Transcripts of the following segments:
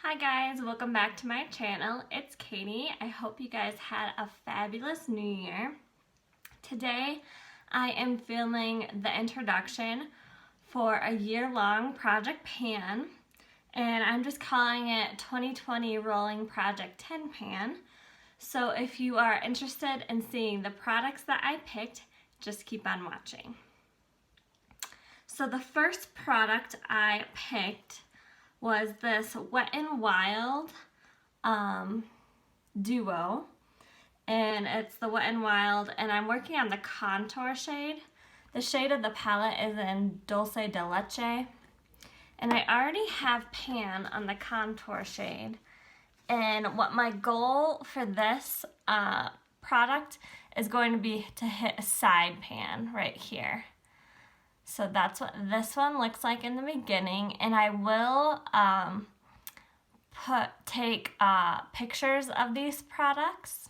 Hi guys, welcome back to my channel. It's Katie. I hope you guys had a fabulous new year. Today I am filming the introduction for a year-long Project Pan, and I'm just calling it 2020 Rolling Project 10 Pan. So if you are interested in seeing the products that I picked, just keep on watching. So the first product I picked was this Wet n Wild duo, and it's the Wet n Wild, and I'm working on the contour shade. The shade of the palette is in Dulce de Leche, and I already have pan on the contour shade. And what my goal for this product is going to be to hit a side pan right here. So that's what this one looks like in the beginning, and I will take pictures of these products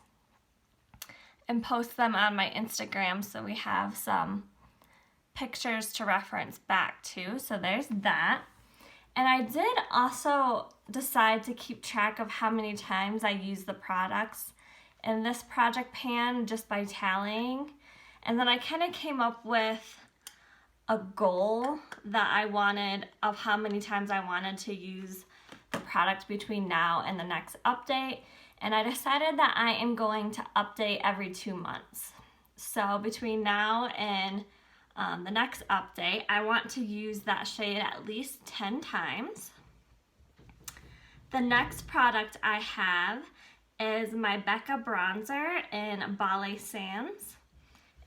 and post them on my Instagram so we have some pictures to reference back to. So there's that. And I did also decide to keep track of how many times I use the products in this Project Pan just by tallying. And then I kind of came up with a goal that I wanted of how many times I wanted to use the product between now and the next update, and I decided that I am going to update every 2 months. So between now and the next update, I want to use that shade at least 10 times. The next product I have is my Becca bronzer in Ballet Sands,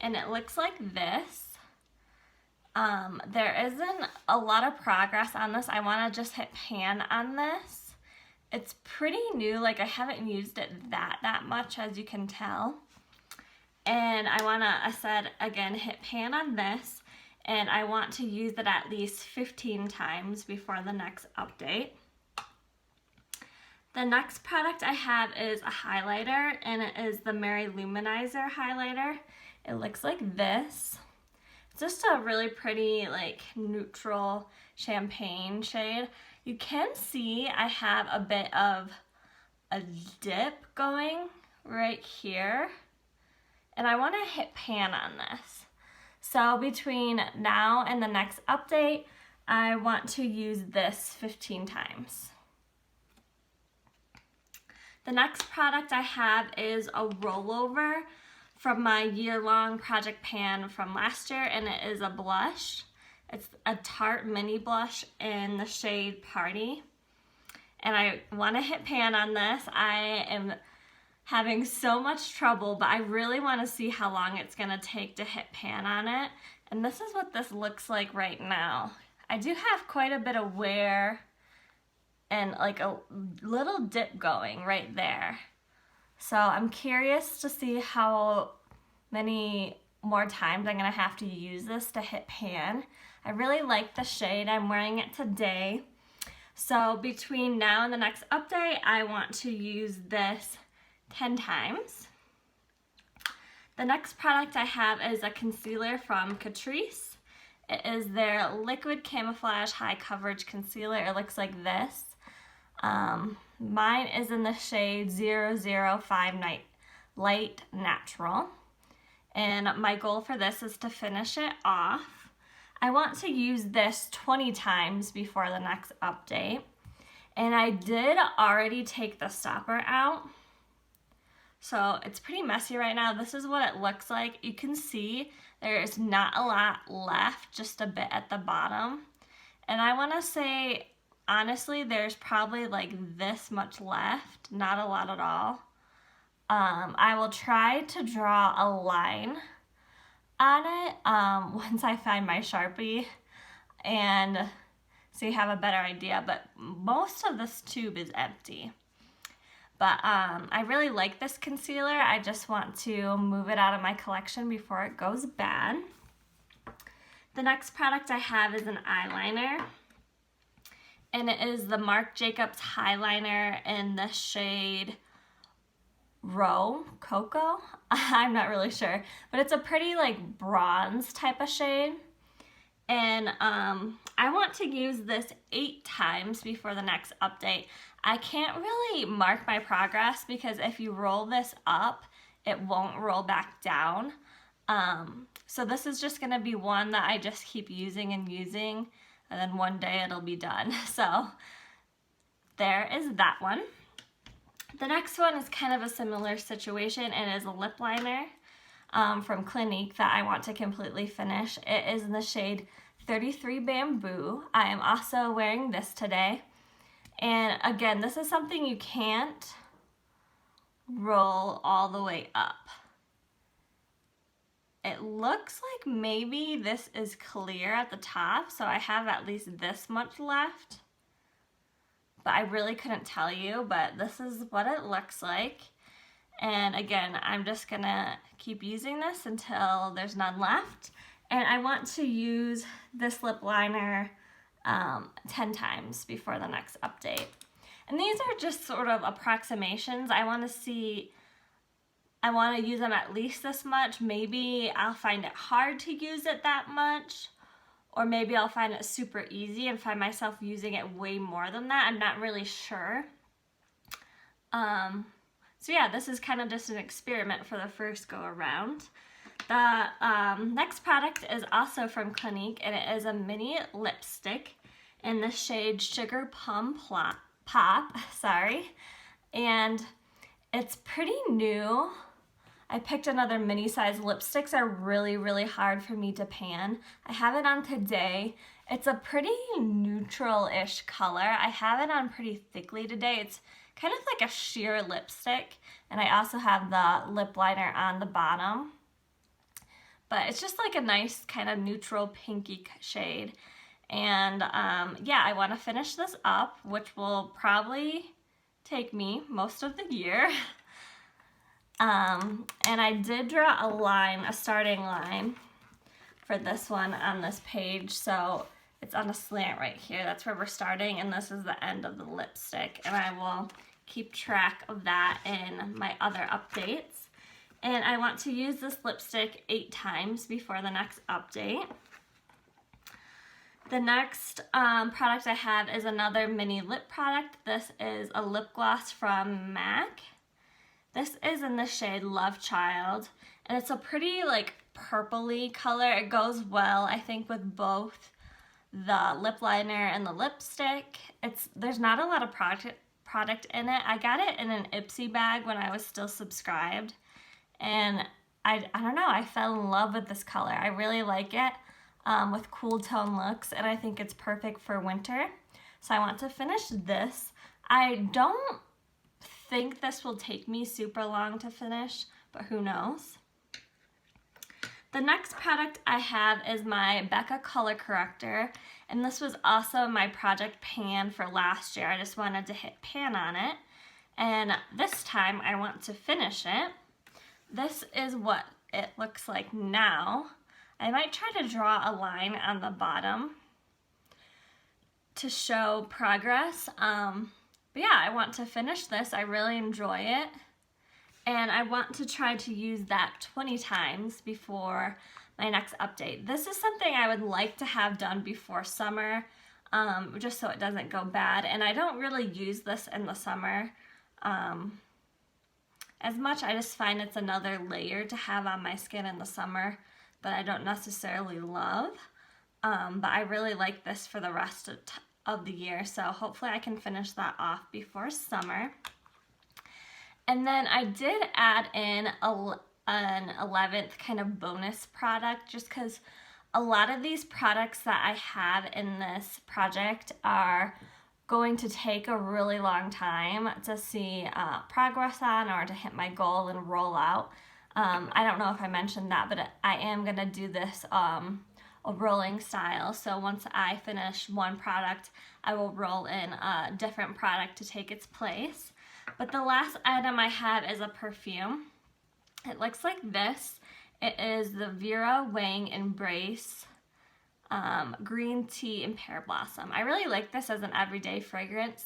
and it looks like this. There isn't a lot of progress on this. I want to just hit pan on this. It's pretty new, like I haven't used it that much, as you can tell. And I said again, hit pan on this, and I want to use it at least 15 times before the next update. The next product I have is a highlighter, and it is the Mary Luminizer highlighter. It looks like this. It's just a really pretty, like, neutral champagne shade. You can see I have a bit of a dip going right here, and I want to hit pan on this. So between now and the next update, I want to use this 15 times. The next product I have is a rollover from my year-long Project Pan from last year, and it is a blush. It's a Tarte mini blush in the shade Party, and I want to hit pan on this. I am having so much trouble, but I really want to see how long it's going to take to hit pan on it, and this is what this looks like right now. I do have quite a bit of wear and like a little dip going right there. So I'm curious to see how many more times I'm going to have to use this to hit pan. I really like the shade. I'm wearing it today. So between now and the next update, I want to use this 10 times. The next product I have is a concealer from Catrice. It is their Liquid Camouflage High Coverage Concealer. It looks like this. Mine is in the shade 005 Light Natural, and my goal for this is to finish it off. I want to use this 20 times before the next update, and I did already take the stopper out, so it's pretty messy right now. This is what it looks like. You can see there is not a lot left, just a bit at the bottom, and I want to say honestly, there's probably like this much left, not a lot at all. I will try to draw a line on it once I find my Sharpie and so you have a better idea, but most of this tube is empty. But I really like this concealer. I just want to move it out of my collection before it goes bad. The next product I have is an eyeliner, and it is the Marc Jacobs Highliner in the shade Cocoa. I'm not really sure, but it's a pretty like bronze type of shade. And I want to use this 8 times before the next update. I can't really mark my progress because if you roll this up, it won't roll back down. So this is just gonna be one that I just keep using and using, and then one day it'll be done. So there is that one. The next one is kind of a similar situation and is a lip liner from Clinique that I want to completely finish. It is in the shade 33 Bamboo. I am also wearing this today. And again, this is something you can't roll all the way up. It looks like maybe this is clear at the top, so I have at least this much left. But I really couldn't tell you, but this is what it looks like. And again, I'm just gonna keep using this until there's none left. And I want to use this lip liner 10 times before the next update. And these are just sort of approximations. I want to use them at least this much. Maybe I'll find it hard to use it that much, or maybe I'll find it super easy and find myself using it way more than that. I'm not really sure. So yeah, this is kind of just an experiment for the first go around. The next product is also from Clinique, and it is a mini lipstick in the shade Sugar Plum Pop, sorry. And it's pretty new. I picked another mini size. Lipsticks are really, really hard for me to pan. I have it on today. It's a pretty neutral-ish color. I have it on pretty thickly today. It's kind of like a sheer lipstick, and I also have the lip liner on the bottom. But it's just like a nice kind of neutral pinky shade. And yeah, I want to finish this up, which will probably take me most of the year. And I did draw a starting line for this one on this page. So it's on a slant right here. That's where we're starting, and this is the end of the lipstick. And I will keep track of that in my other updates. And I want to use this lipstick 8 times before the next update. The next product I have is another mini lip product. This is a lip gloss from MAC. This is in the shade Love Child, and it's a pretty like purpley color. It goes well, I think, with both the lip liner and the lipstick. There's not a lot of product in it. I got it in an Ipsy bag when I was still subscribed, and I don't know, I fell in love with this color. I really like it with cool tone looks, and I think it's perfect for winter. So I want to finish this. I don't think this will take me super long to finish, but who knows. The next product I have is my Becca color corrector, and this was also my project pan for last year. I just wanted to hit pan on it, and this time I want to finish it. This is what it looks like now. I might try to draw a line on the bottom to show progress. But yeah, I want to finish this. I really enjoy it. And I want to try to use that 20 times before my next update. This is something I would like to have done before summer, just so it doesn't go bad. And I don't really use this in the summer as much. I just find it's another layer to have on my skin in the summer that I don't necessarily love. But I really like this for the rest of the year, so hopefully I can finish that off before summer. And then I did add in an 11th kind of bonus product, just because a lot of these products that I have in this project are going to take a really long time to see progress on, or to hit my goal and roll out. I don't know if I mentioned that, but I am going to do this a rolling style. So once I finish one product, I will roll in a different product to take its place. But the last item I have is a perfume. It looks like this. It is the Vera Wang Embrace Green Tea and Pear Blossom. I really like this as an everyday fragrance.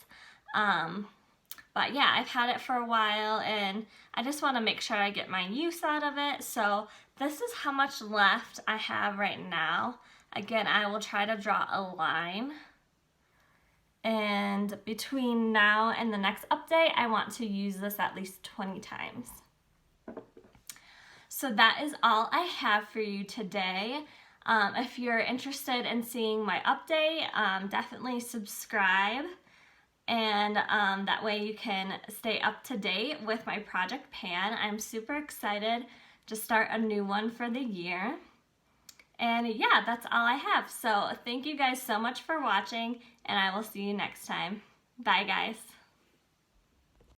But yeah, I've had it for a while, and I just want to make sure I get my use out of it. So this is how much left I have right now. Again, I will try to draw a line. And between now and the next update, I want to use this at least 20 times. So that is all I have for you today. If you're interested in seeing my update, definitely subscribe. And that way you can stay up to date with my project pan. I'm super excited to start a new one for the year. And yeah, that's all I have. So thank you guys so much for watching, and I will see you next time. Bye guys.